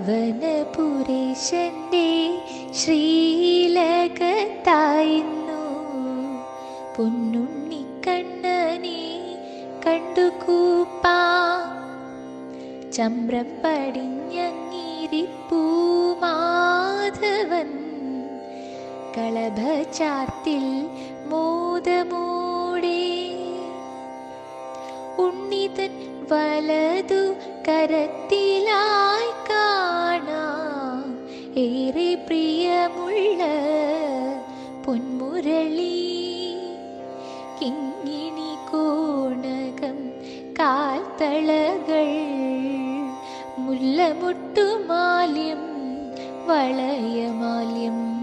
പവനപുരേശന്റെ ശ്രീലകത്തായിരുന്നു പൊന്നുണ്ണിക്കണ്ണനെ കണ്ടുകൂപ്പാ. ചമ്രം പടിഞ്ഞങ്ങിരിപ്പൂ മാധവൻ കളഭചാർത്തിൽ മോദമോടെ. ഉണ്ണിതൻ വലതു കരത്തിലായി കാണാം ഏറെ പ്രിയമുള്ള പൊന്മുരളി. കിങ്ങിണി കോണകം കാൽത്തളകൾ മുല്ലമുട്ടുമാല്യം വളയമാല്യം.